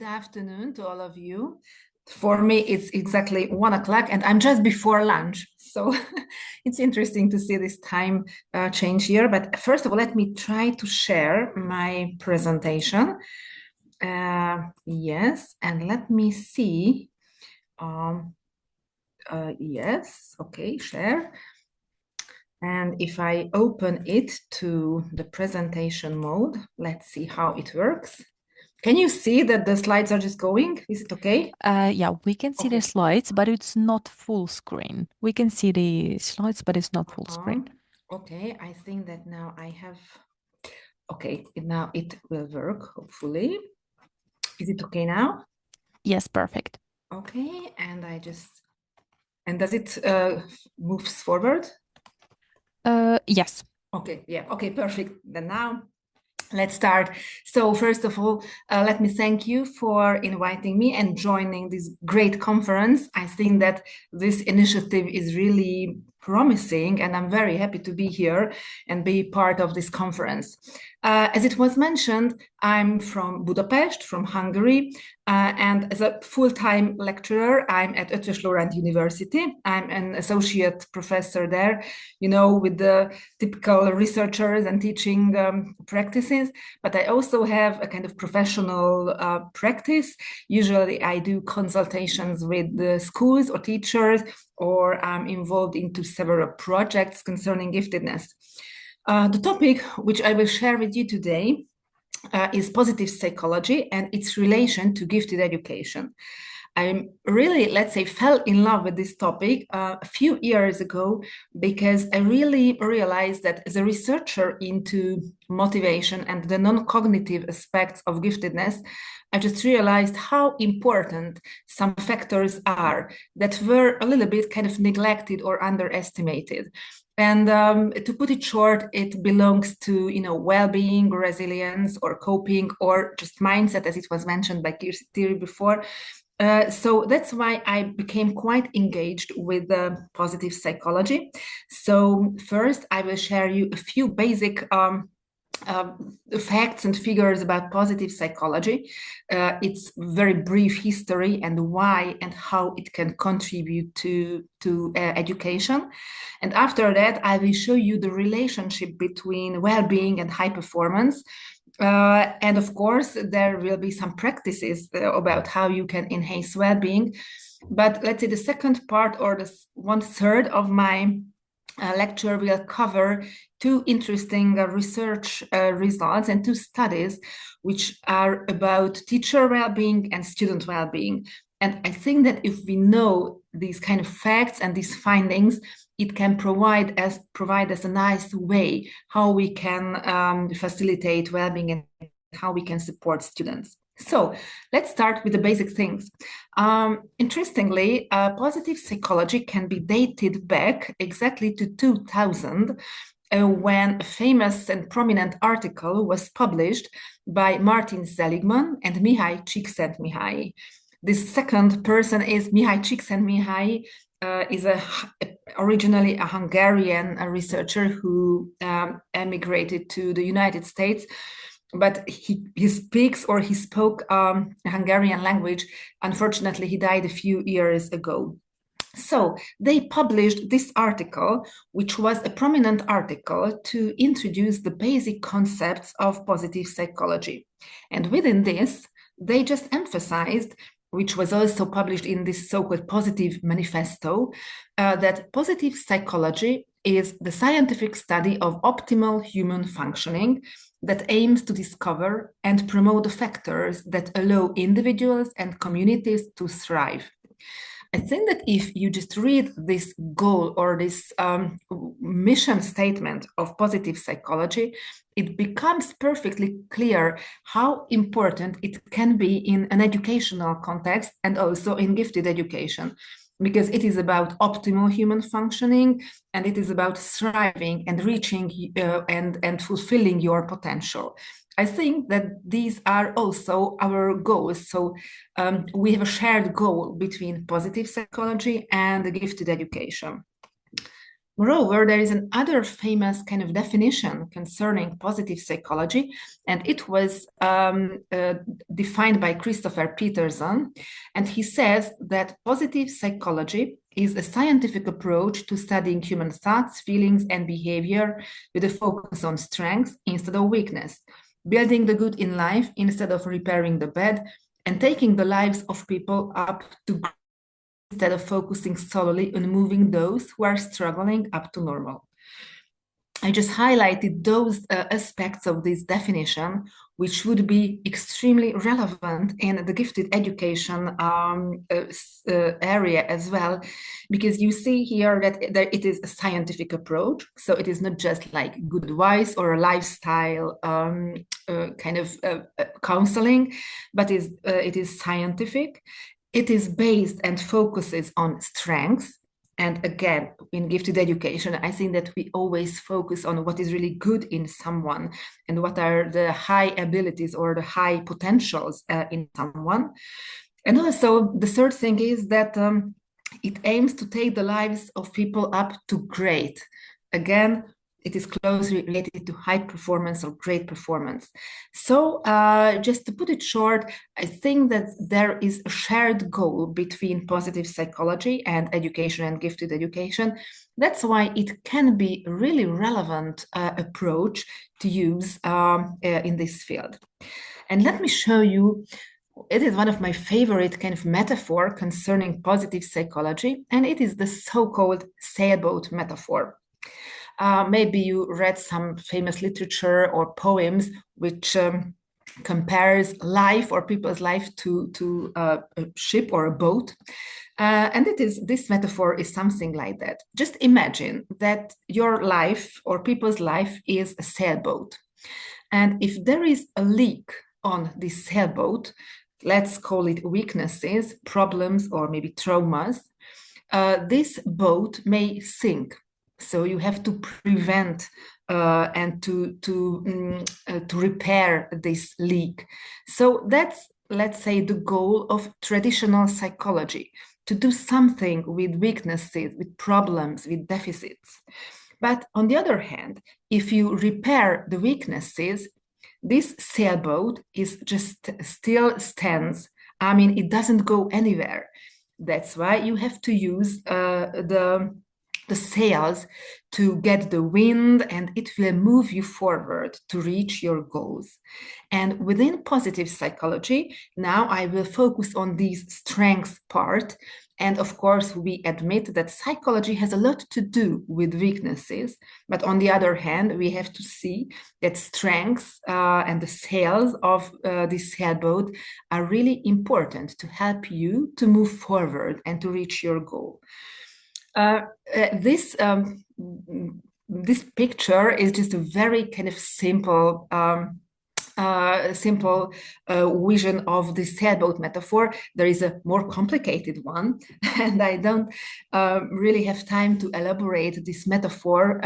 Good afternoon to all of you. For me, it's exactly 1 o'clock, and I'm just before lunch. So it's interesting to see this time change here. But first of all, let me try to share my presentation. Yes, and let me see. Um, yes, okay, share. And if I open it to the presentation mode, let's see how it works. Can you see that the slides are just going? Is it okay? Yeah, we can see the slides, but it's not full screen. We can see the slides, but it's not full screen. Okay, I think that now I have, okay, now it will work, hopefully. Is it okay now? Yes, perfect. Okay, and and does it moves forward? Yes. Okay, yeah, okay, perfect. Then now let's start. So first of all, let me thank you for inviting me and joining this great conference. I think that this initiative is really promising, and I'm very happy to be here and be part of this conference. As it was mentioned, I'm from Budapest, from Hungary, and as a full-time lecturer, I'm at Eötvös Loránd University. I'm an associate professor there, you know, with the typical researchers and teaching practices, but I also have a kind of professional practice. Usually I do consultations with the schools or teachers, or I'm involved into several projects concerning giftedness. The topic which I will share with you today is positive psychology and its relation to gifted education. I really, let's say, fell in love with this topic a few years ago because I really realized that as a researcher into motivation and the non-cognitive aspects of giftedness, I just realized how important some factors are that were a little bit kind of neglected or underestimated. And to put it short, it belongs to, you know, well-being, resilience, or coping, or just mindset, as it was mentioned by Kirsti before. So that's why I became quite engaged with positive psychology. So first, I will share you a few basic uh, facts and figures about positive psychology, its very brief history and why and how it can contribute to education. And after that, I will show you the relationship between well-being and high performance. And of course, there will be some practices about how you can enhance well-being. But let's say the second part, or the 1/3 of my lecture, will cover two interesting research results and two studies which are about teacher well-being and student well-being. And I think that if we know these kind of facts and these findings, it can provide us a nice way how we can facilitate well-being and how we can support students. So let's start with the basic things. Interestingly, positive psychology can be dated back exactly to 2000, when a famous and prominent article was published by Martin Seligman and Mihály Csikszentmihalyi. This second person is Mihály Csikszentmihalyi, is originally a Hungarian researcher who emigrated to the United States, but he spoke Hungarian language. Unfortunately, he died a few years ago. So they published this article, which was a prominent article to introduce the basic concepts of positive psychology. And within this, they just emphasized, which was also published in this so-called positive manifesto, that positive psychology is the scientific study of optimal human functioning that aims to discover and promote the factors that allow individuals and communities to thrive. I think that if you just read this goal or this mission statement of positive psychology, it becomes perfectly clear how important it can be in an educational context and also in gifted education, because it is about optimal human functioning and it is about thriving and reaching and fulfilling your potential. I think that these are also our goals. So we have a shared goal between positive psychology and gifted education. Moreover, there is another famous kind of definition concerning positive psychology, and it was defined by Christopher Peterson. And he says that positive psychology is a scientific approach to studying human thoughts, feelings, and behavior with a focus on strengths instead of weakness, building the good in life instead of repairing the bad, and taking the lives of people up to instead of focusing solely on moving those who are struggling up to normal. I just highlighted those aspects of this definition, which would be extremely relevant in the gifted education area as well, because you see here that it is a scientific approach. So it is not just like good advice or a lifestyle kind of counseling, but it is scientific. It is based and focuses on strengths. And again, in gifted education, I think that we always focus on what is really good in someone and what are the high abilities or the high potentials in someone. And also, the third thing is that it aims to take the lives of people up to great. Again, it is closely related to high performance or great performance. So just to put it short, I think that there is a shared goal between positive psychology and education and gifted education. That's why it can be a really relevant approach to use in this field. And let me show you, it is one of my favorite kind of metaphor concerning positive psychology, and it is the so-called sailboat metaphor. Maybe you read some famous literature or poems which compares life or people's life to a ship or a boat. And this metaphor is something like that. Just imagine that your life or people's life is a sailboat. And if there is a leak on this sailboat, let's call it weaknesses, problems, or maybe traumas, this boat may sink. So you have to prevent and to repair this leak. So that's, let's say, the goal of traditional psychology, to do something with weaknesses, with problems, with deficits. But on the other hand, if you repair the weaknesses, this sailboat is just still stands. I mean, it doesn't go anywhere. That's why you have to use the sails to get the wind, and it will move you forward to reach your goals. And within positive psychology, now I will focus on these strengths part. And of course, we admit that psychology has a lot to do with weaknesses. But on the other hand, we have to see that strengths and the sails of this sailboat are really important to help you to move forward and to reach your goal. This picture is just a very kind of simple vision of the sailboat metaphor. There is a more complicated one, and I don't really have time to elaborate this metaphor,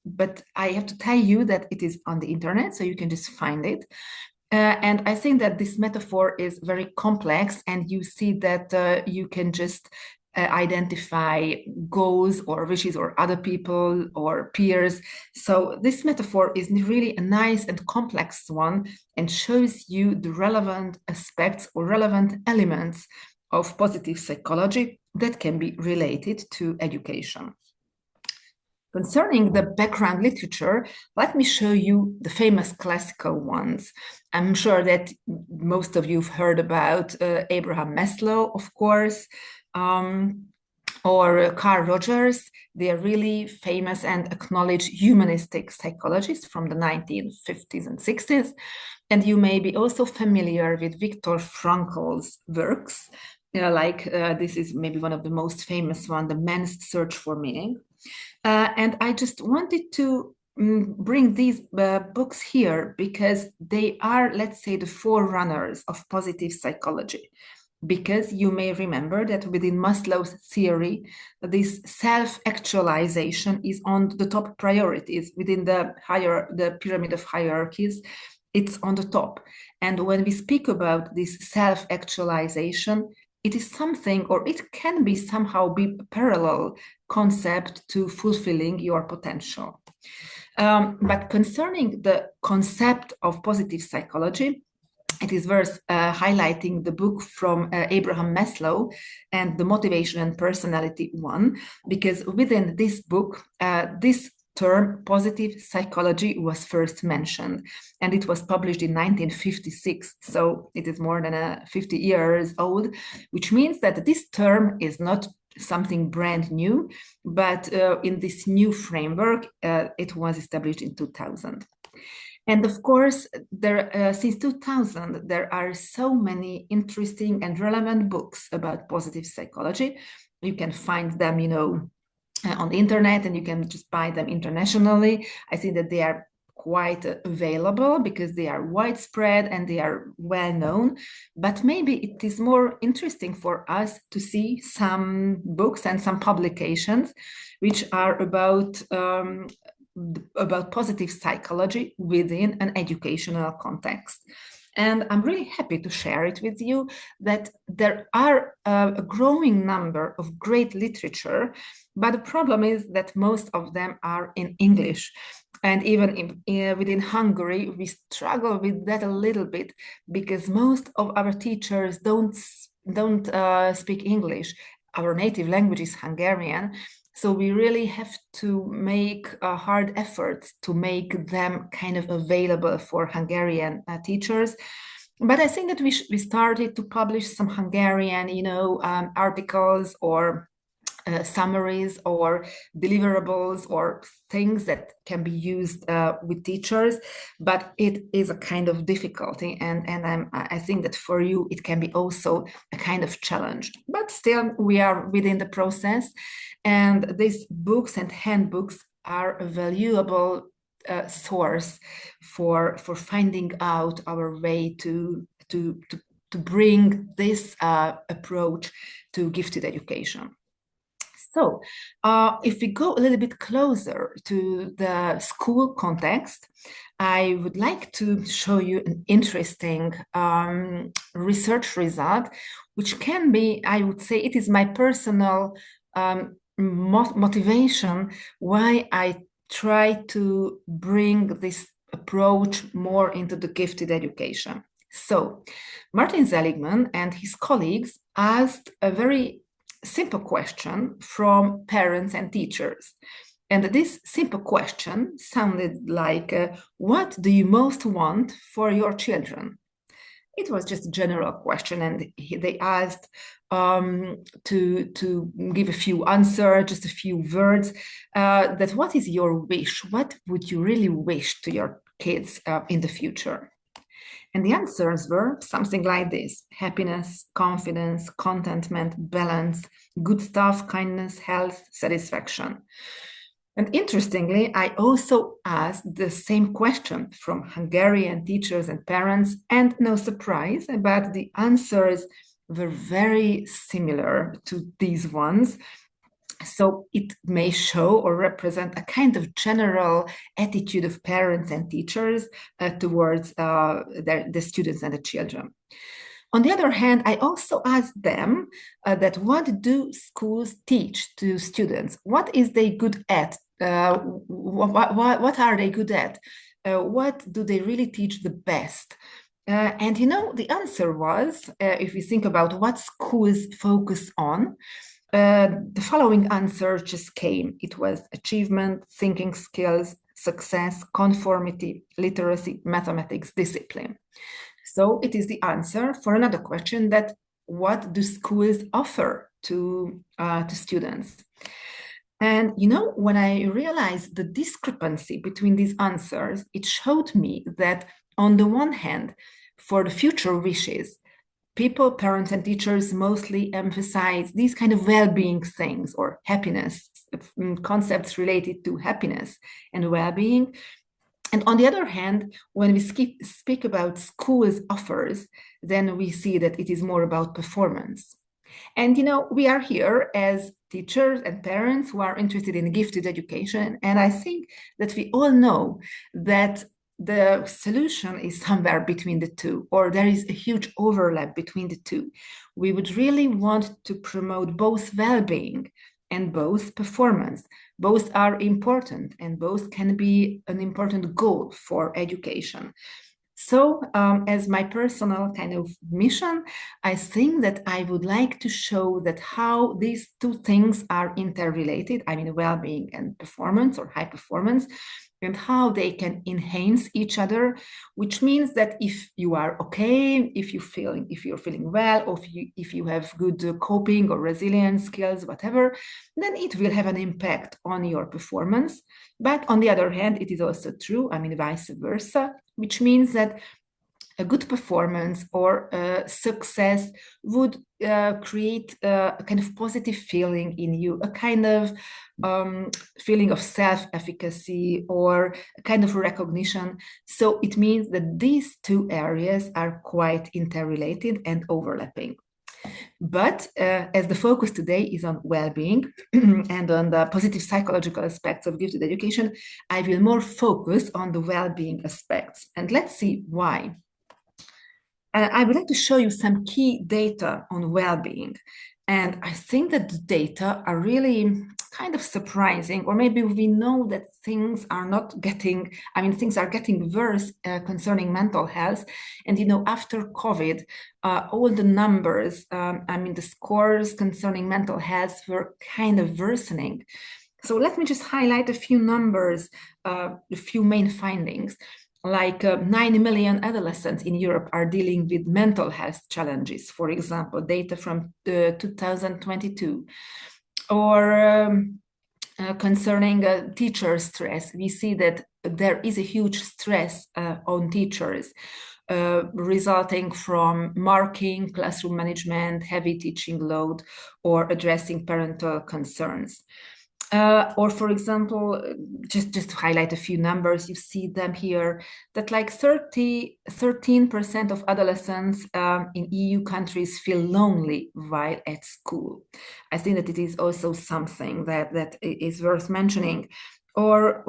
but I have to tell you that it is on the internet, so you can just find it. And I think that this metaphor is very complex, and you see that you can just identify goals or wishes or other people or peers. So this metaphor is really a nice and complex one and shows you the relevant aspects or relevant elements of positive psychology that can be related to education. Concerning the background literature, let me show you the famous classical ones. I'm sure that most of you have heard about Abraham Maslow, of course, or Carl Rogers. They are really famous and acknowledged humanistic psychologists from the 1950s and 60s. And you may be also familiar with Viktor Frankl's works, this is maybe one of the most famous one, The Man's Search for Meaning. And I just wanted to bring these books here because they are, let's say, the forerunners of positive psychology. Because you may remember that within Maslow's theory, this self-actualization is on the top priorities within the pyramid of hierarchies. It's on the top. And when we speak about this self-actualization, it is something, or it can be somehow be a parallel concept to fulfilling your potential. But concerning the concept of positive psychology, it is worth highlighting the book from Abraham Maslow and the Motivation and Personality one, because within this book, this term positive psychology was first mentioned, and it was published in 1956, so it is more than 50 years old, which means that this term is not something brand new, but in this new framework, it was established in 2000. And of course, since 2000, there are so many interesting and relevant books about positive psychology. You can find them, on the internet, and you can just buy them internationally. I think that they are quite available because they are widespread and they are well known. But maybe it is more interesting for us to see some books and some publications which are about positive psychology within an educational context. And I'm really happy to share it with you that there are a growing number of great literature, but the problem is that most of them are in English. And even within Hungary, we struggle with that a little bit because most of our teachers don't speak English. Our native language is Hungarian. So we really have to make hard efforts to make them kind of available for Hungarian teachers. But I think that we started to publish some Hungarian, articles or summaries or deliverables or things that can be used with teachers, but it is a kind of difficulty, and I think that for you it can be also a kind of challenge. But still, we are within the process, and these books and handbooks are a valuable source for finding out our way to bring this approach to gifted education. So if we go a little bit closer to the school context, I would like to show you an interesting research result, which can be, I would say, it is my personal motivation why I try to bring this approach more into the gifted education. So Martin Seligman and his colleagues asked a very simple question from parents and teachers. And this simple question sounded like, what do you most want for your children? It was just a general question, and they asked to give a few answers, just a few words, that what is your wish? What would you really wish to your kids in the future? And the answers were something like this: happiness, confidence, contentment, balance, good stuff, kindness, health, satisfaction. And interestingly, I also asked the same question from Hungarian teachers and parents, and no surprise, but the answers were very similar to these ones. So it may show or represent a kind of general attitude of parents and teachers towards the students and the children. On the other hand, I also asked them that what do schools teach to students? What is they good at? What are they good at? What do they really teach the best? And the answer was, if we think about what schools focus on, the following answer just came. It was achievement, thinking skills, success, conformity, literacy, mathematics, discipline. So it is the answer for another question, that what do schools offer to students? And when I realized the discrepancy between these answers, it showed me that on the one hand, for the future wishes, people, parents, and teachers mostly emphasize these kind of well-being things, or happiness, concepts related to happiness and well-being. And on the other hand, when we speak about schools' offers, then we see that it is more about performance. And we are here as teachers and parents who are interested in gifted education, and I think that we all know that the solution is somewhere between the two, or there is a huge overlap between the two. We would really want to promote both well-being and both performance. Both are important, and both can be an important goal for education. So as my personal kind of mission, I think that I would like to show that how these two things are interrelated, I mean, well-being and performance or high performance, and how they can enhance each other, which means that if you are okay, if you're feeling well, or if you have good coping or resilience skills, whatever, then it will have an impact on your performance. But on the other hand, it is also true, I mean, vice versa, which means that a good performance or success would create a kind of positive feeling in you, a kind of feeling of self-efficacy or a kind of recognition. So it means that these two areas are quite interrelated and overlapping. But as the focus today is on well-being and on the positive psychological aspects of gifted education, I will more focus on the well-being aspects. And let's see why. I would like to show you some key data on well-being. And I think that the data are really kind of surprising, or maybe we know that things are things are getting worse concerning mental health. And, after COVID, all the numbers, the scores concerning mental health were kind of worsening. So let me just highlight a few numbers, a few main findings. Like 9 million adolescents in Europe are dealing with mental health challenges, for example, data from 2022. Or concerning teacher stress, we see that there is a huge stress on teachers, resulting from marking, classroom management, heavy teaching load, or addressing parental concerns. Or for example, just to highlight a few numbers, you see them here, that like 13% of adolescents in EU countries feel lonely while at school. I think that it is also something that is worth mentioning. Or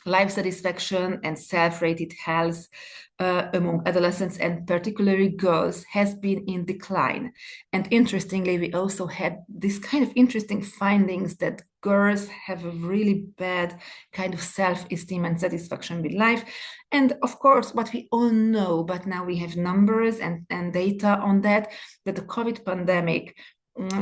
life satisfaction and self-rated health among adolescents and particularly girls has been in decline. And interestingly, we also had this kind of interesting findings that girls have a really bad kind of self-esteem and satisfaction with life. And of course, what we all know, but now we have numbers and data on that the COVID pandemic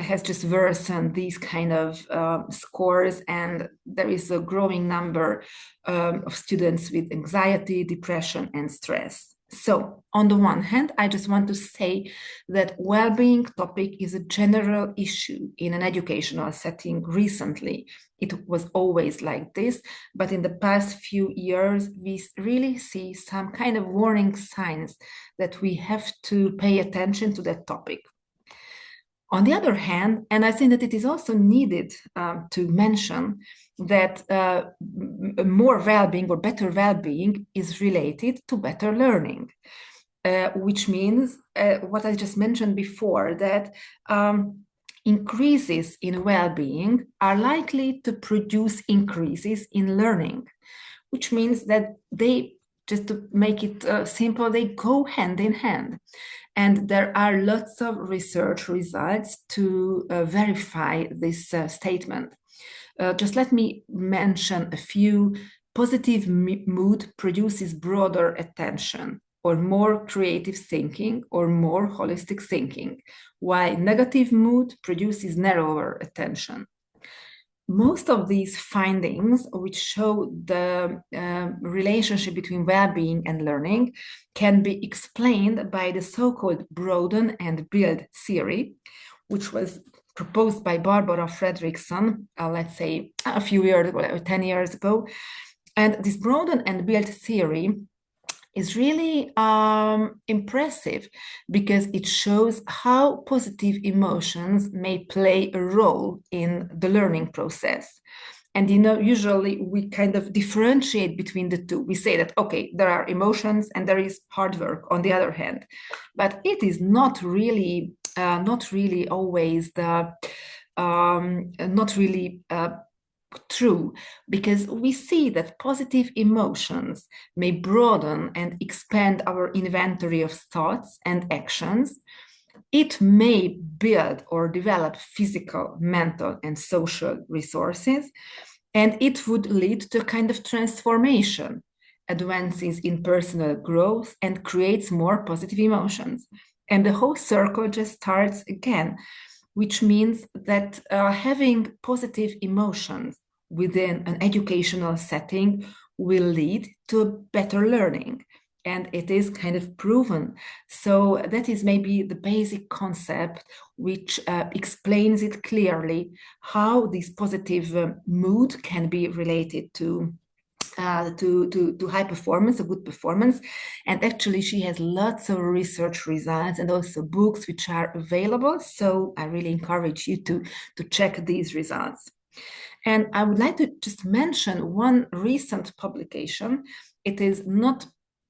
has just worsened these kind of scores, and there is a growing number of students with anxiety, depression, and stress. So on the one hand, I just want to say that well-being topic is a general issue in an educational setting recently. It was always like this, but in the past few years, we really see some kind of warning signs that we have to pay attention to that topic. On the other hand, and I think that it is also needed to mention that more well-being or better well-being is related to better learning, which means what I just mentioned before, that increases in well-being are likely to produce increases in learning, which means that they, just to make it simple, they go hand in hand. And there are lots of research results to verify this statement. Just let me mention a few. Positive mood produces broader attention, or more creative thinking, or more holistic thinking, while negative mood produces narrower attention. Most of these findings, which show the relationship between well-being and learning, can be explained by the so-called broaden and build theory, which was proposed by Barbara Fredrickson, let's say a few years ago, 10 years ago. And this broaden and build theory is really impressive because it shows how positive emotions may play a role in the learning process. And usually we kind of differentiate between the two. We say that, okay, there are emotions and there is hard work on the other hand, but it is not really always the true, because we see that positive emotions may broaden and expand our inventory of thoughts and actions. It may build or develop physical, mental, and social resources, and it would lead to a kind of transformation, advances in personal growth, and creates more positive emotions. And the whole circle just starts again, which means that having positive emotions within an educational setting will lead to better learning. And it is kind of proven. So that is maybe the basic concept which explains it clearly how this positive mood can be related to high performance, a good performance. And actually, she has lots of research results and also books which are available. So I really encourage you to check these results. And I would like to just mention one recent publication. It is not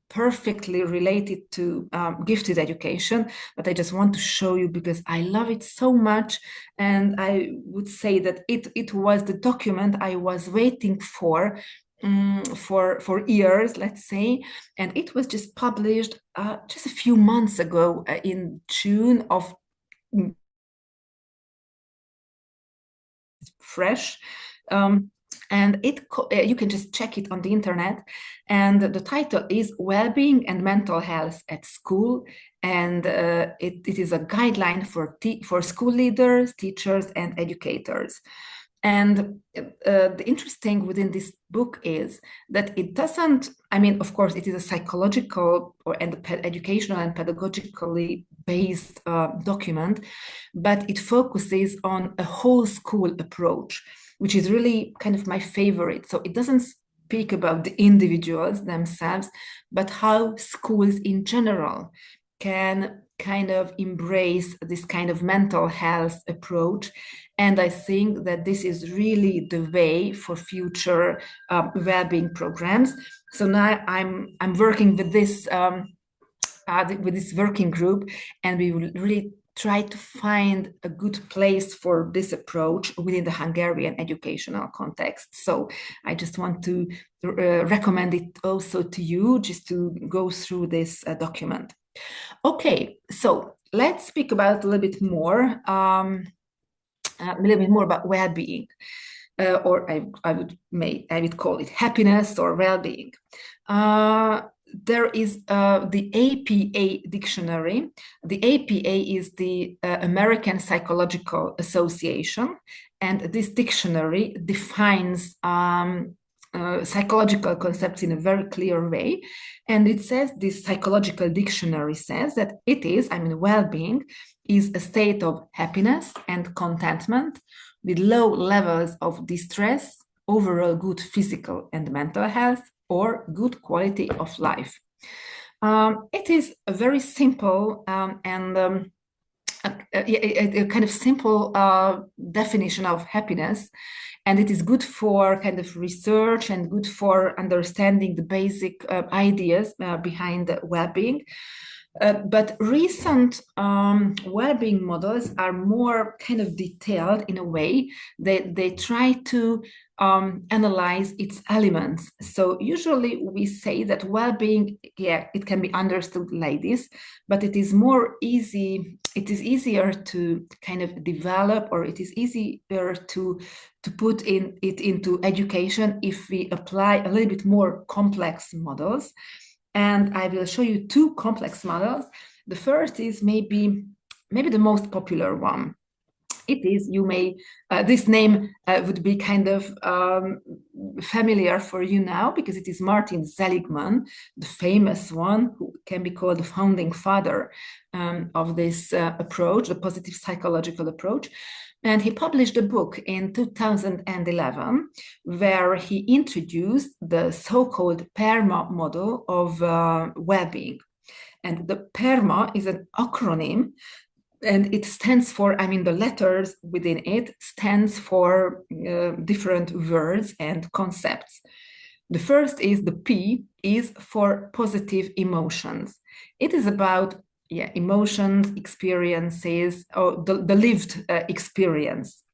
perfectly related to gifted education, but I just want to show you because I love it so much. And I would say that it was the document I was waiting for years, let's say, and it was just published just a few months ago in June of fresh. And you can just check it on the internet. And the title is Wellbeing and Mental Health at School. And it is a guideline for school leaders, teachers, and educators. And the interesting within this book is that it doesn't, I mean, of course, it is a psychological and educational and pedagogically based document, but it focuses on a whole school approach, which is really kind of my favorite. So it doesn't speak about the individuals themselves, but how schools in general can kind of embrace this kind of mental health approach. And I think that this is really the way for future well-being programs. So now I'm working with this working group, and we will really try to find a good place for this approach within the Hungarian educational context. So I just want to recommend it also to you, just to go through this document. Okay, so let's speak about a little bit more about well-being, or I would call it happiness or well-being. There is the APA dictionary. The APA is the American Psychological Association, and this dictionary defines psychological concepts in a very clear way. And it says, this psychological dictionary says that well-being is a state of happiness and contentment with low levels of distress, overall good physical and mental health, or good quality of life. It is a very simple and a kind of simple definition of happiness, and it is good for kind of research and good for understanding the basic ideas behind well-being. But recent well-being models are more kind of detailed in a way that they try to analyze its elements. So usually we say that well-being, it can be understood like this, but it is easier to kind of develop, or it is easier to put it into education if we apply a little bit more complex models. And I will show you two complex models. The first is maybe the most popular one. It is, this name would be kind of familiar for you now, because it is Martin Seligman, the famous one, who can be called the founding father of this approach, the positive psychological approach. And he published a book in 2011 where he introduced the so-called PERMA model of well-being. And the PERMA is an acronym, and it stands for, the letters within it stands for different words and concepts. The first is, the P is for positive emotions. It is about emotions, experiences, or the lived experience.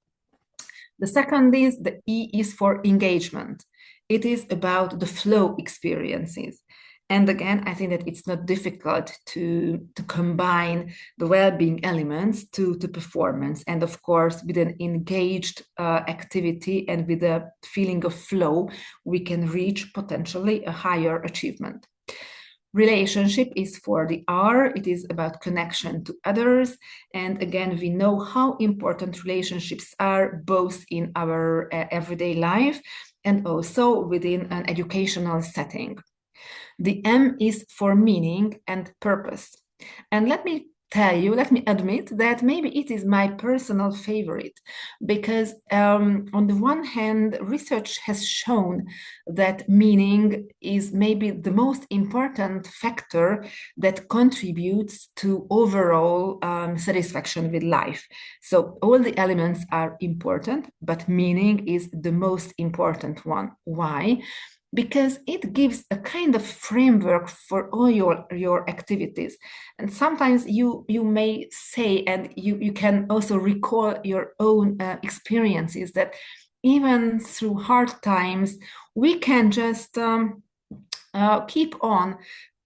The second is the E is for engagement. It is about the flow experiences. And again, I think that it's not difficult to combine the well-being elements to performance. And of course, with an engaged activity and with a feeling of flow, we can reach potentially a higher achievement. Relationship is for the R. It is about connection to others. And again, we know how important relationships are both in our everyday life and also within an educational setting. The M is for meaning and purpose. And let me admit that maybe it is my personal favorite because on the one hand, research has shown that meaning is maybe the most important factor that contributes to overall satisfaction with life. So all the elements are important, but meaning is the most important one. Why? Because it gives a kind of framework for all your activities. And sometimes you may say, and you can also recall your own experiences, that even through hard times, we can just keep on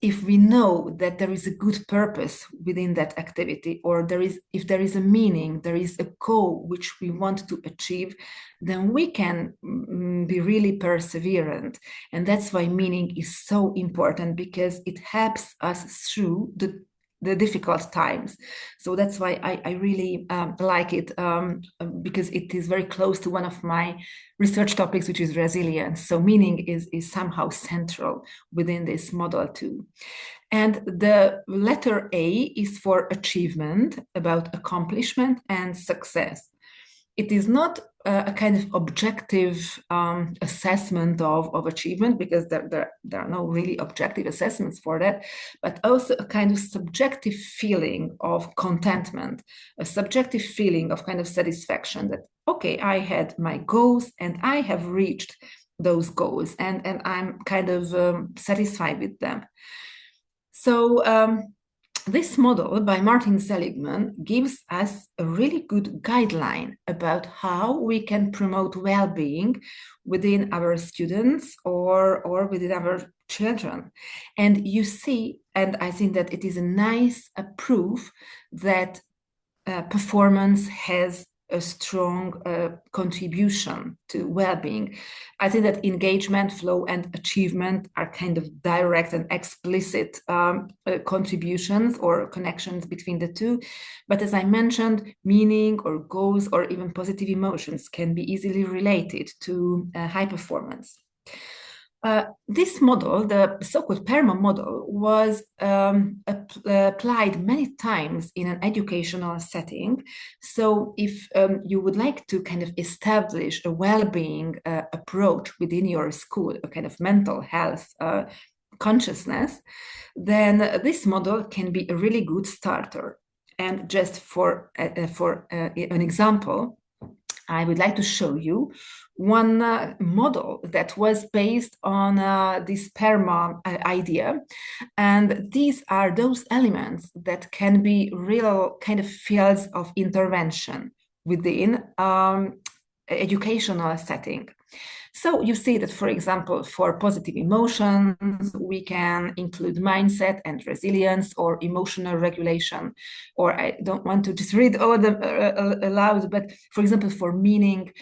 if we know that there is a good purpose within that activity, or if there is a meaning, there is a goal which we want to achieve, then we can be really perseverant. And that's why meaning is so important, because it helps us through the difficult times. So that's why I really like it, because it is very close to one of my research topics, which is resilience. So meaning is somehow central within this model too. And the letter A is for achievement, about accomplishment and success. It is not a kind of objective assessment of achievement, because there are no really objective assessments for that, but also a kind of subjective feeling of contentment, a subjective feeling of kind of satisfaction that, okay, I had my goals and I have reached those goals, and I'm kind of satisfied with them. So this model by Martin Seligman gives us a really good guideline about how we can promote well-being within our students or within our children. And you see, and I think that it is a nice proof that performance has a strong contribution to well-being. I think that engagement, flow, and achievement are kind of direct and explicit contributions or connections between the two. But as I mentioned, meaning or goals or even positive emotions can be easily related to high performance. This model, the so-called PERMA model, was applied many times in an educational setting. So if you would like to kind of establish a well-being approach within your school, a kind of mental health consciousness, then this model can be a really good starter. And just for an example, I would like to show you one model that was based on this PERMA idea. And these are those elements that can be real kind of fields of intervention within educational setting. So you see that, for example, for positive emotions, we can include mindset and resilience or emotional regulation. Or I don't want to just read all of them aloud, but for example, for meaning,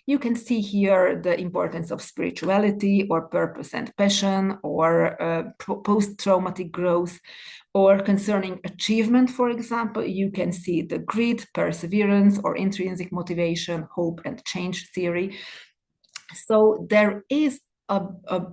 you can see here the importance of spirituality or purpose and passion, or post-traumatic growth. Or concerning achievement, for example, you can see the grit, perseverance, or intrinsic motivation, hope, and change theory. So there is a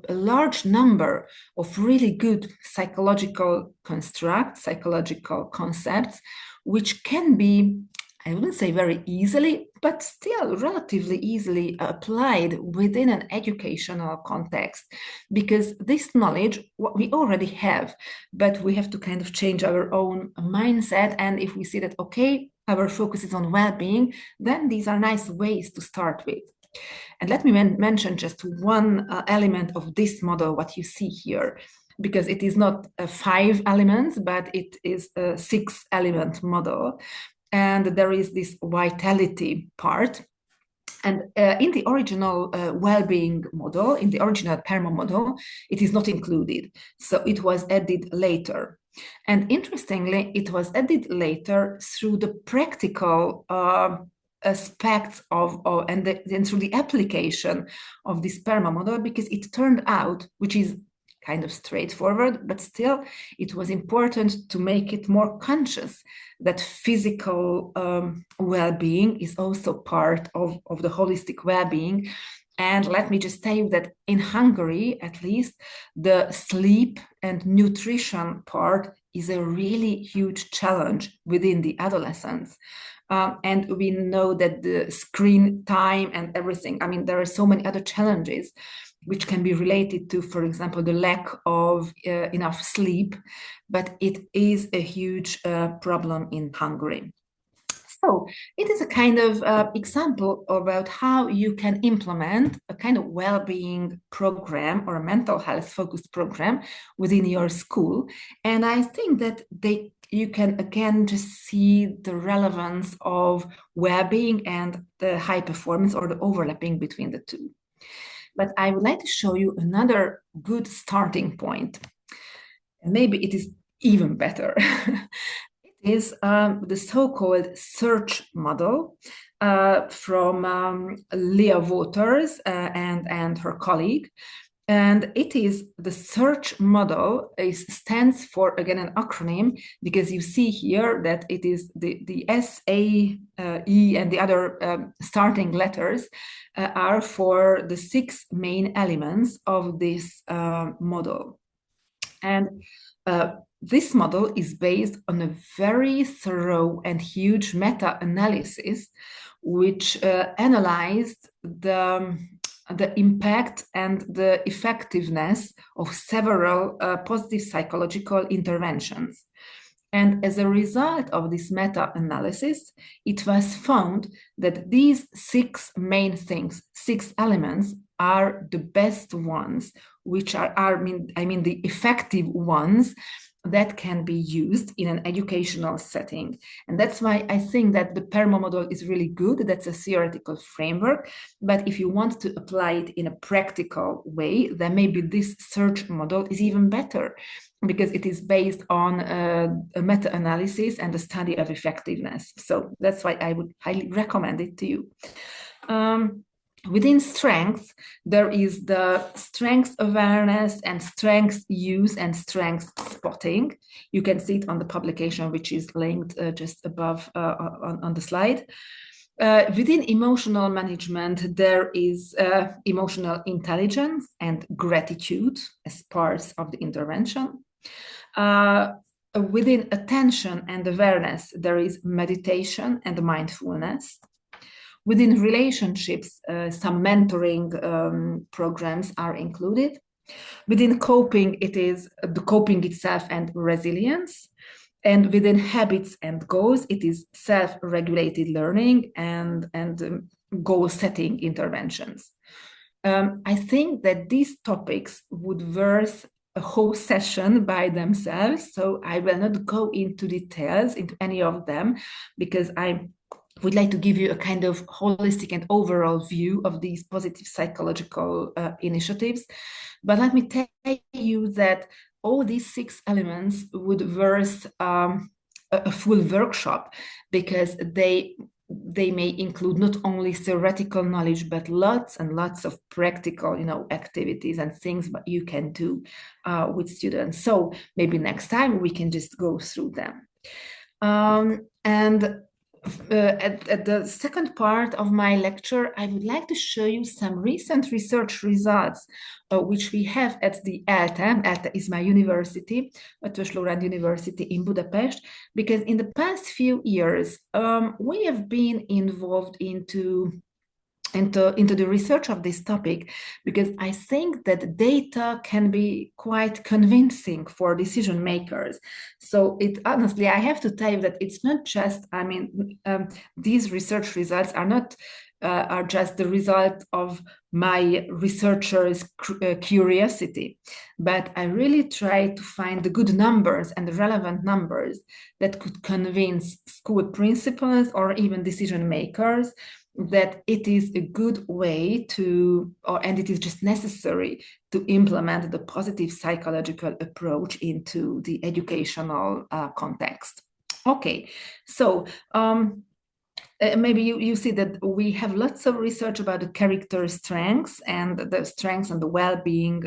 large number of really good psychological constructs, psychological concepts, which can be, I wouldn't say very easily, but still relatively easily applied within an educational context, because this knowledge, what we already have, but we have to kind of change our own mindset. And if we see that, okay, our focus is on well-being, then these are nice ways to start with. And let me mention just one element of this model, what you see here, because it is not 5 elements, but it is a 6-element model. And there is this vitality part. And in the original well-being model, in the original PERMA model, it is not included. So it was added later. And interestingly, it was added later through the practical aspects and through the application of this PERMA model, because it turned out, which is kind of straightforward, but still it was important to make it more conscious that physical well-being is also part of the holistic well-being. And let me just tell you that in Hungary, at least, the sleep and nutrition part is a really huge challenge within the adolescents. And we know that the screen time and everything, I mean, there are so many other challenges which can be related to, for example, the lack of enough sleep, but it is a huge problem in Hungary. So it is a kind of example about how you can implement a kind of well-being program or a mental health focused program within your school. And I think that you can again just see the relevance of well-being and the high performance, or the overlapping between the two. But I would like to show you another good starting point. And maybe it is even better. It is the so-called search model from Leah Waters and her colleague. And it is the search model. It stands for, again, an acronym, because you see here that it is the S, A, E, and the other starting letters are for the 6 main elements of this model. And this model is based on a very thorough and huge meta-analysis, which analyzed the impact and the effectiveness of several positive psychological interventions. And as a result of this meta-analysis, it was found that these 6 main things, 6 elements, are the best ones, which are the effective ones that can be used in an educational setting. And that's why I think that the PERMA model is really good. That's a theoretical framework. But if you want to apply it in a practical way, then maybe this search model is even better, because it is based on a meta-analysis and a study of effectiveness. So that's why I would highly recommend it to you. Within strengths, there is the strengths awareness and strengths use and strengths spotting. You can see it on the publication, which is linked just above on the slide. Within emotional management, there is emotional intelligence and gratitude as parts of the intervention. Within attention and awareness, there is meditation and mindfulness. Within relationships, some mentoring programs are included. Within coping, it is the coping itself and resilience. And within habits and goals, it is self-regulated learning and goal-setting interventions. I think that these topics would worth a whole session by themselves, so I will not go into details into any of them, because I would like to give you a kind of holistic and overall view of these positive psychological initiatives. But let me tell you that all these 6 elements would worth a full workshop, because they may include not only theoretical knowledge, but lots and lots of practical, activities and things that you can do with students. So maybe next time we can just go through them. At the second part of my lecture, I would like to show you some recent research results which we have at the ELTE. ELTE is my university, Eötvös Loránd University in Budapest, because in the past few years, we have been involved into the research of this topic, because I think that data can be quite convincing for decision makers. So honestly, I have to tell you that it's not just, these research results are just the result of my researchers' curiosity, but I really try to find the good numbers and the relevant numbers that could convince school principals or even decision makers that it is a good way to, and it is just necessary to implement the positive psychological approach into the educational context. Okay, so maybe you see that we have lots of research about the character strengths and the well-being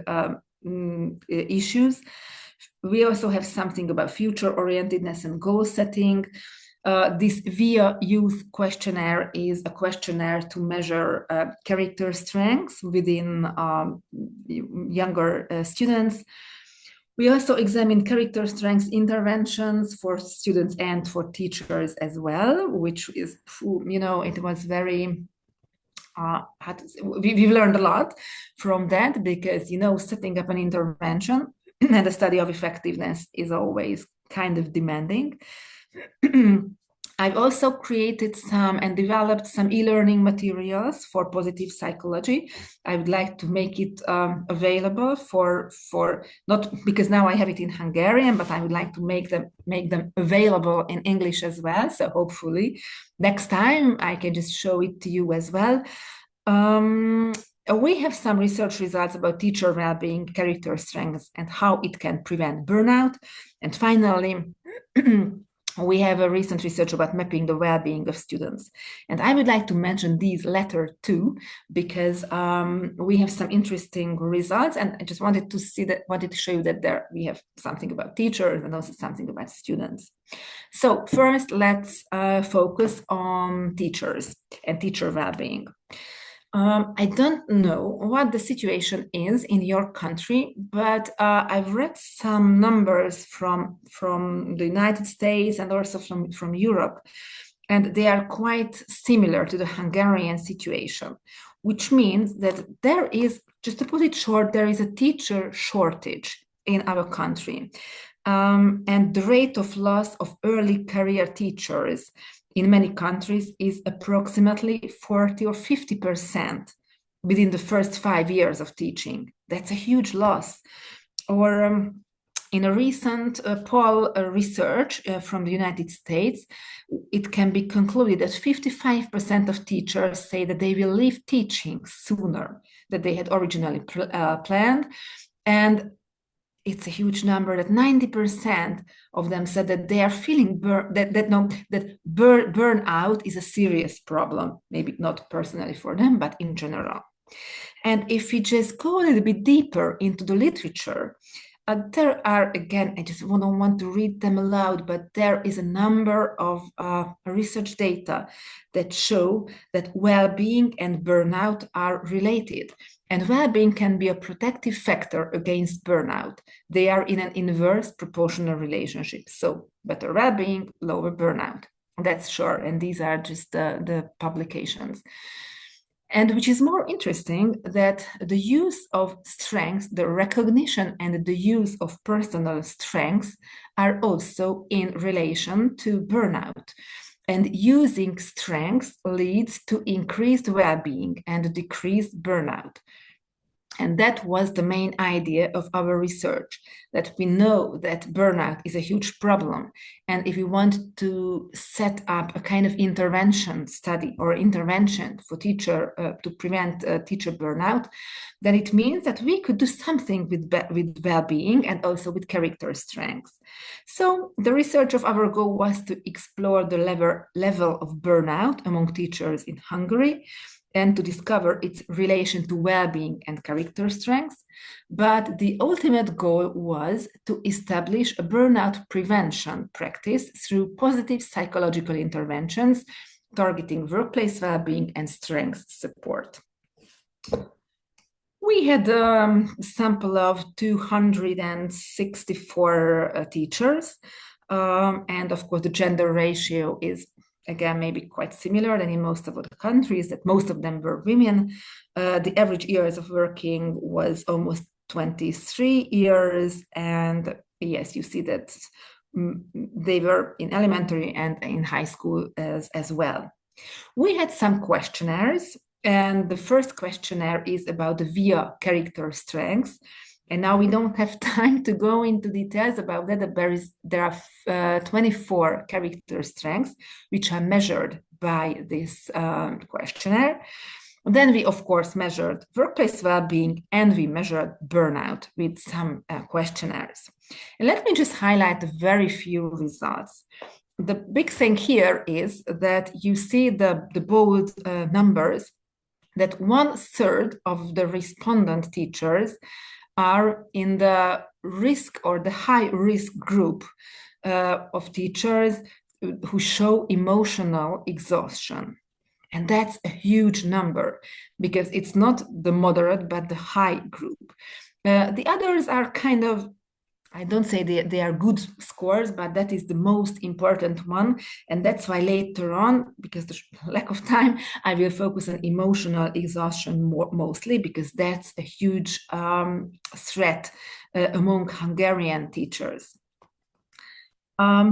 issues. We also have something about future-orientedness and goal setting. This VIA Youth Questionnaire is a questionnaire to measure character strengths within younger students. We also examine character strengths interventions for students and for teachers as well, which is, it was very, we've learned a lot from that because, setting up an intervention and the study of effectiveness is always kind of demanding. I've also created some and developed some e-learning materials for positive psychology. I would like to make it available for not because now I have it in Hungarian, but I would like to make them available in English as well. So hopefully next time I can just show it to you as well. We have some research results about teacher well-being, character strengths, and how it can prevent burnout. And finally, we have a recent research about mapping the well-being of students. And I would like to mention these latter too, because we have some interesting results. And I just wanted to show you that there we have something about teachers and also something about students. So first, let's focus on teachers and teacher well-being. I don't know what the situation is in your country, but I've read some numbers from the United States and also from Europe, and they are quite similar to the Hungarian situation, which means that there is, just to put it short, there is a teacher shortage in our country. And the rate of loss of early career teachers in many countries is approximately 40 or 50% within the first 5 years of teaching. That's a huge loss. Or in a recent poll research from the United States, it can be concluded that 55% of teachers say that they will leave teaching sooner than they had originally planned. And it's a huge number that 90% of them said that they are feeling burnout is a serious problem, maybe not personally for them, but in general. And if we just go a little bit deeper into the literature, there are, again, I just don't want to read them aloud, but there is a number of research data that show that well-being and burnout are related. And well-being can be a protective factor against burnout. They are in an inverse proportional relationship. So better well-being, lower burnout. That's sure. And these are just the publications. And which is more interesting, that the use of strengths, the recognition and the use of personal strengths are also in relation to burnout. And using strengths leads to increased well-being and decreased burnout. And that was the main idea of our research, that we know that burnout is a huge problem. And if we want to set up a kind of intervention study or intervention for to prevent teacher burnout, then it means that we could do something with well-being and also with character strengths. So the research of our goal was to explore the level of burnout among teachers in Hungary, and to discover its relation to well-being and character strengths. But the ultimate goal was to establish a burnout prevention practice through positive psychological interventions targeting workplace well-being and strength support. We had a sample of 264 teachers, and of course the gender ratio is again, maybe quite similar than in most of the countries, that most of them were women. The average years of working was almost 23 years. And yes, you see that they were in elementary and in high school as well. We had some questionnaires, and the first questionnaire is about the VIA character strengths. And now we don't have time to go into details about that. There are 24 character strengths which are measured by this questionnaire. Then we, of course, measured workplace well-being, and we measured burnout with some questionnaires. And let me just highlight a very few results. The big thing here is that you see the bold numbers, that 1/3 of the respondent teachers are in the risk or the high risk group of teachers who show emotional exhaustion. And that's a huge number, because it's not the moderate, but the high group. The others are kind of, I don't say they are good scores, but that is the most important one. And that's why later on, because of the lack of time, I will focus on emotional exhaustion mostly, because that's a huge threat among Hungarian teachers.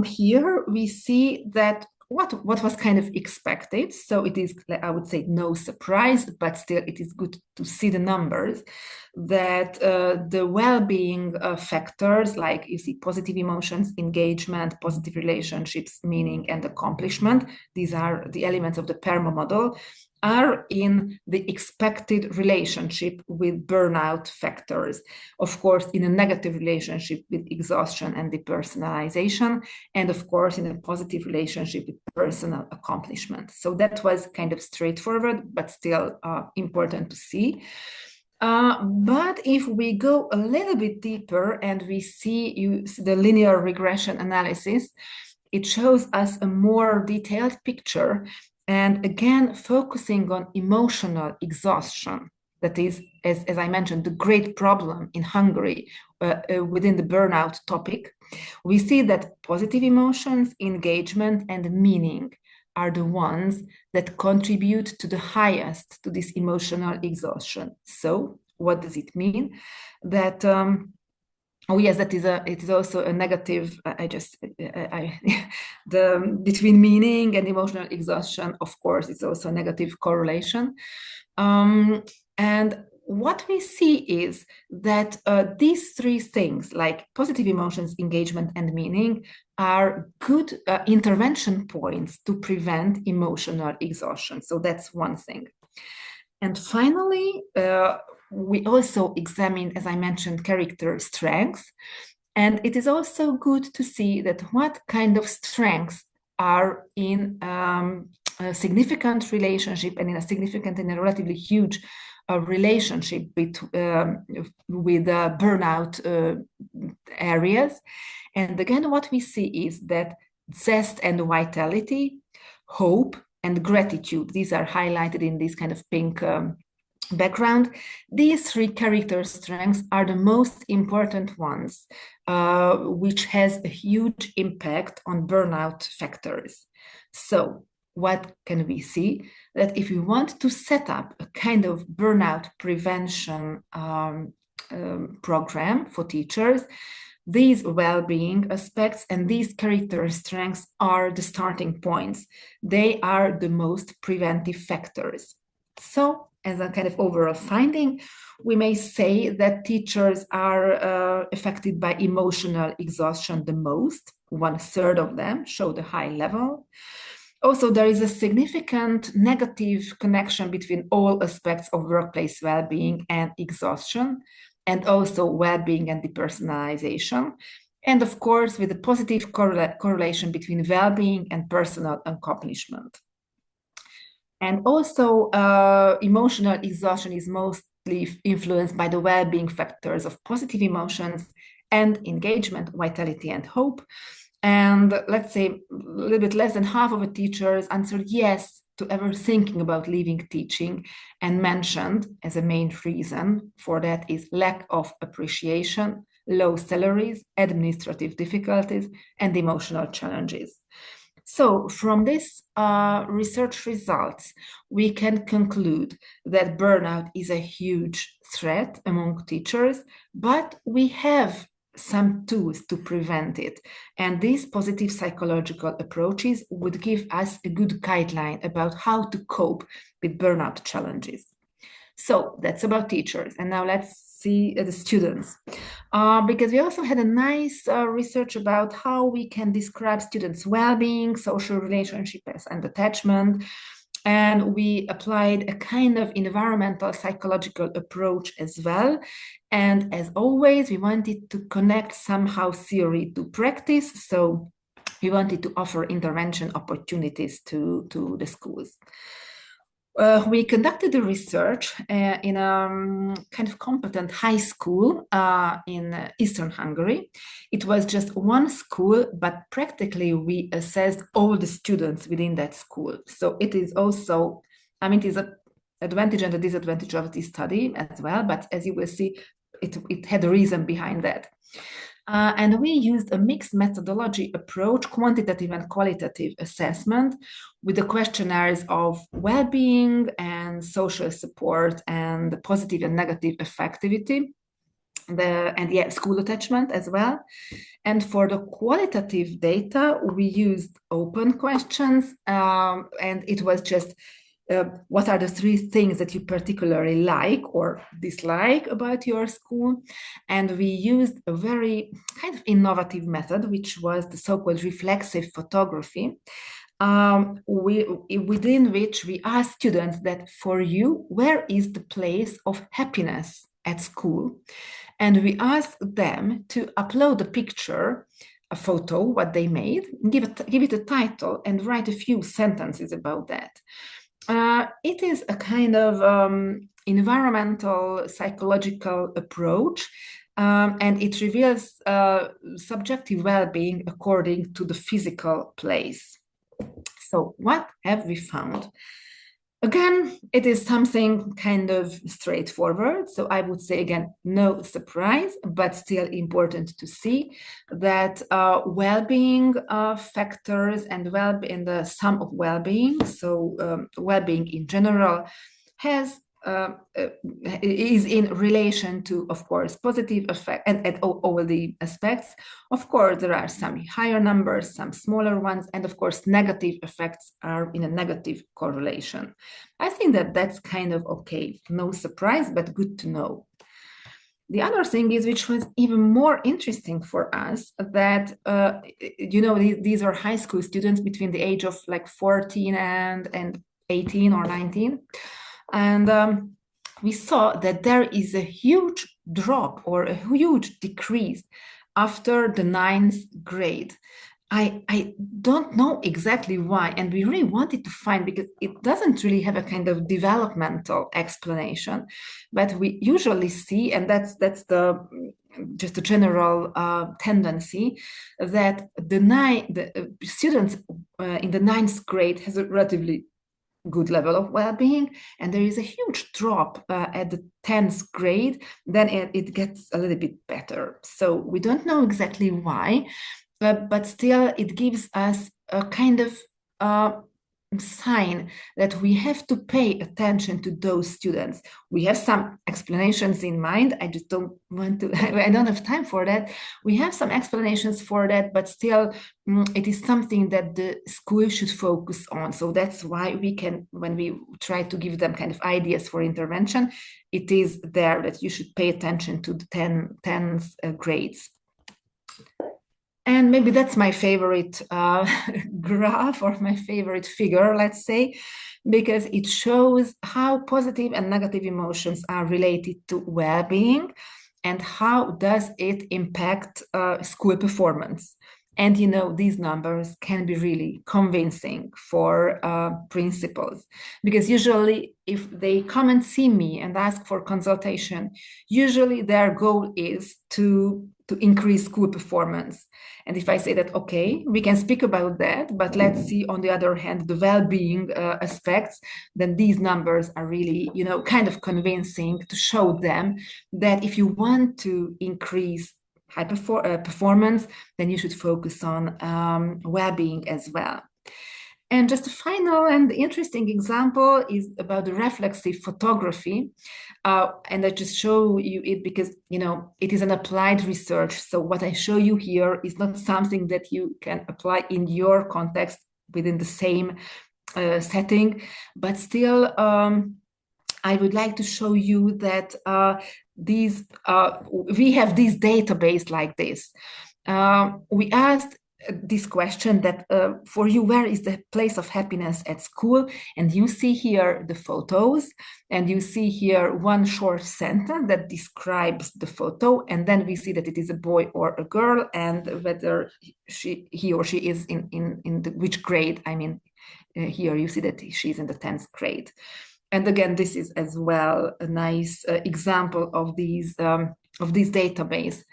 Here we see that what was kind of expected. So it is, I would say, no surprise, but still it is good to see the numbers, that the well-being factors, like you see positive emotions, engagement, positive relationships, meaning, and accomplishment, these are the elements of the PERMA model, are in the expected relationship with burnout factors. Of course, in a negative relationship with exhaustion and depersonalization, and of course, in a positive relationship with personal accomplishment. So that was kind of straightforward, but still important to see. But if we go a little bit deeper and we see the linear regression analysis, it shows us a more detailed picture, and again, focusing on emotional exhaustion. That is, as I mentioned, the great problem in Hungary within the burnout topic. We see that positive emotions, engagement, and meaning are the ones that contribute to the highest to this emotional exhaustion. So what does it mean? That oh yes, it is also a negative. Between meaning and emotional exhaustion, of course, it's also a negative correlation. And what we see is that these three things, like positive emotions, engagement, and meaning, are good intervention points to prevent emotional exhaustion. So that's one thing. And finally, we also examined, as I mentioned, character strengths. And it is also good to see that what kind of strengths are in a significant relationship and in a relatively huge relationship with burnout areas. And again, what we see is that zest and vitality, hope, and gratitude, these are highlighted in this kind of pink background. These three character strengths are the most important ones, which has a huge impact on burnout factors. So what can we see? That if we want to set up a kind of burnout prevention program for teachers, these well-being aspects and these character strengths are the starting points. They are the most preventive factors. So, as a kind of overall finding, we may say that teachers are affected by emotional exhaustion the most. 1/3 of them show the high level. Also, there is a significant negative connection between all aspects of workplace well-being and exhaustion, and also well-being and depersonalization. And of course, with a positive correlation between well-being and personal accomplishment. And also, emotional exhaustion is mostly influenced by the well-being factors of positive emotions and engagement, vitality, and hope. And let's say a little bit less than half of the teachers answered yes to ever thinking about leaving teaching, and mentioned as a main reason for that is lack of appreciation, low salaries, administrative difficulties, and emotional challenges. So from this research results, we can conclude that burnout is a huge threat among teachers, but we have some tools to prevent it. And these positive psychological approaches would give us a good guideline about how to cope with burnout challenges. So that's about teachers. And now let's see the students. Because we also had a nice research about how we can describe students' well-being, social relationships, and attachment. And we applied a kind of environmental psychological approach as well. And as always, we wanted to connect somehow theory to practice. So we wanted to offer intervention opportunities to the schools. We conducted the research in a kind of competent high school in Eastern Hungary. It was just one school, but practically we assessed all the students within that school. So it is also, I mean, it is an advantage and a disadvantage of this study as well, but as you will see, it had a reason behind that. And we used a mixed methodology approach, quantitative and qualitative assessment, with the questionnaires of well-being and social support and the positive and negative affectivity, and school attachment as well. And for the qualitative data, we used open questions, and it was just what are the 3 things that you particularly like or dislike about your school? And we used a very kind of innovative method, which was the so-called reflexive photography, within which we asked students that for you, where is the place of happiness at school? And we asked them to upload a picture, a photo, what they made, give it a title, and write a few sentences about that. It is a kind of environmental psychological approach, and it reveals subjective well-being according to the physical place. So what have we found? Again, it is something kind of straightforward. So I would say, again, no surprise, but still important to see that well-being factors and the sum of well-being, so well-being in general, is in relation to, of course, positive effect and all the aspects. Of course, there are some higher numbers, some smaller ones, and of course, negative effects are in a negative correlation. I think that that's kind of okay, no surprise, but good to know. The other thing is, which was even more interesting for us, that, these are high school students between the age of like 14 and 18 or 19. And we saw that there is a huge drop or a huge decrease after the 9th grade. I don't know exactly why, and we really wanted to find, because it doesn't really have a kind of developmental explanation, but we usually see, and that's just a general tendency, that the students in the 9th grade has a relatively good level of well-being, and there is a huge drop at the 10th grade, then it gets a little bit better. So we don't know exactly why, but still it gives us a kind of sign that we have to pay attention to those students. We have some explanations in mind. I just don't want to, I don't have time for that. We have some explanations for that, but still it is something that the school should focus on. So that's why we can, when we try to give them kind of ideas for intervention, it is there that you should pay attention to the 10th grades. And maybe that's my favorite graph or my favorite figure, let's say, because it shows how positive and negative emotions are related to well-being and how does it impact school performance. And these numbers can be really convincing for principals, because usually if they come and see me and ask for consultation, usually their goal is to increase school performance. And if I say that, okay, we can speak about that, but let's see, on the other hand, the well-being aspects, then these numbers are really, kind of convincing to show them that if you want to increase high performance, then you should focus on well-being as well. And just a final and interesting example is about the reflexive photography. And I just show you it because, it is an applied research. So what I show you here is not something that you can apply in your context within the same setting, but still, I would like to show you that we have this database like this. We asked this question that for you, where is the place of happiness at school? And you see here the photos, and you see here one short sentence that describes the photo, and then we see that it is a boy or a girl, and whether he or she is in which grade. I mean, here you see that she's in the 10th grade. And again, this is as well a nice example of this database.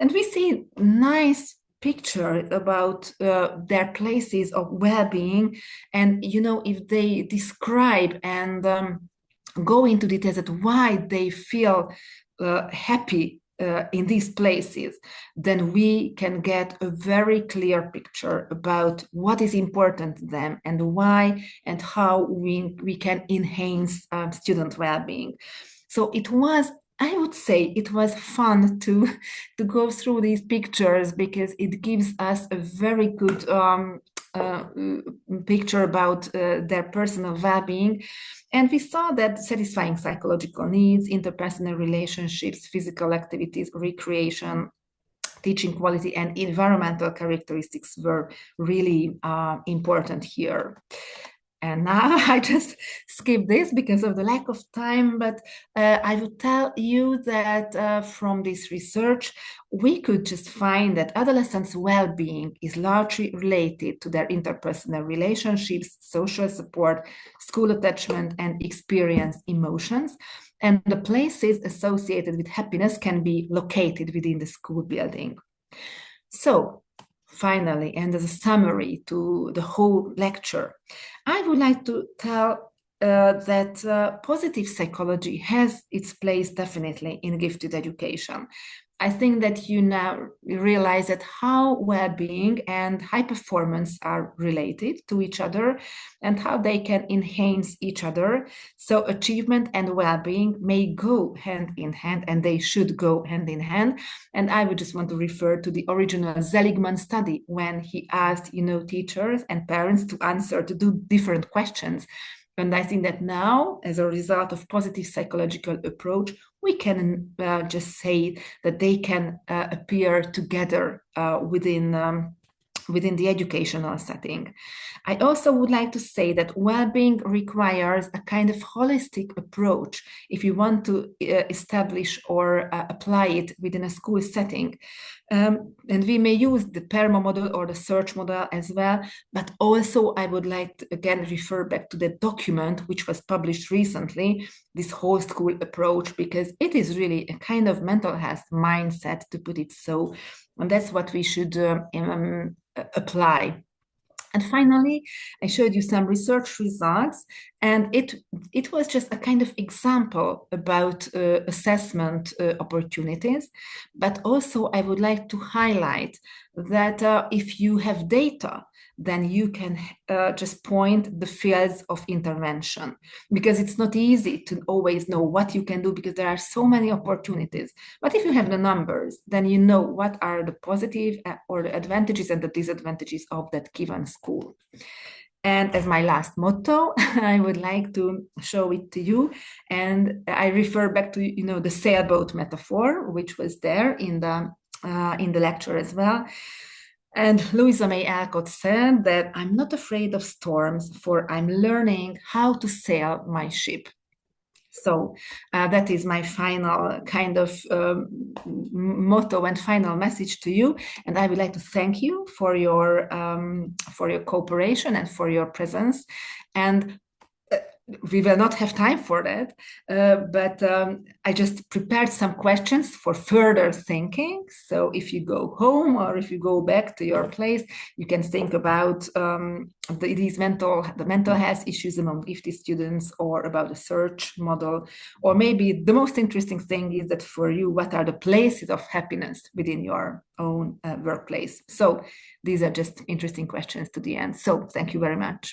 And we see nice picture about their places of well-being, and if they describe and go into details at why they feel happy in these places, then we can get a very clear picture about what is important to them and why and how we can enhance student well-being. So I would say it was fun to go through these pictures, because it gives us a very good picture about their personal well-being. And we saw that satisfying psychological needs, interpersonal relationships, physical activities, recreation, teaching quality, and environmental characteristics were really important here. And now I just skip this because of the lack of time, but I would tell you that from this research, we could just find that adolescents' well-being is largely related to their interpersonal relationships, social support, school attachment, and experience emotions. And the places associated with happiness can be located within the school building. So, finally, and as a summary to the whole lecture, I would like to tell that positive psychology has its place definitely in gifted education. I think that you now realize that how well-being and high performance are related to each other and how they can enhance each other. So achievement and well-being may go hand in hand, and they should go hand in hand. And I would just want to refer to the original Seligman study when he asked, teachers and parents to do different questions. And I think that now, as a result of positive psychological approach, we can just say that they can appear together within the educational setting. I also would like to say that well-being requires a kind of holistic approach if you want to establish or apply it within a school setting. And we may use the PERMA model or the search model as well, but also I would like to again refer back to the document which was published recently, this whole school approach, because it is really a kind of mental health mindset, to put it so, and that's what we should apply. And finally, I showed you some research results, and it was just a kind of example about assessment opportunities. But also I would like to highlight that if you have data, then you can just point the fields of intervention, because it's not easy to always know what you can do because there are so many opportunities. But if you have the numbers, then you know what are the positive or the advantages and the disadvantages of that given school. And as my last motto, I would like to show it to you. And I refer back to the sailboat metaphor, which was there in the lecture as well. And Louisa May Alcott said that I'm not afraid of storms, for I'm learning how to sail my ship. So that is my final kind of motto and final message to you. And I would like to thank you for your cooperation and for your presence. And we will not have time for that, but I just prepared some questions for further thinking. So if you go home or if you go back to your place, you can think about the mental health issues among gifted students, or about the search model, or maybe the most interesting thing is that for you, what are the places of happiness within your own workplace? So these are just interesting questions to the end. So thank you very much.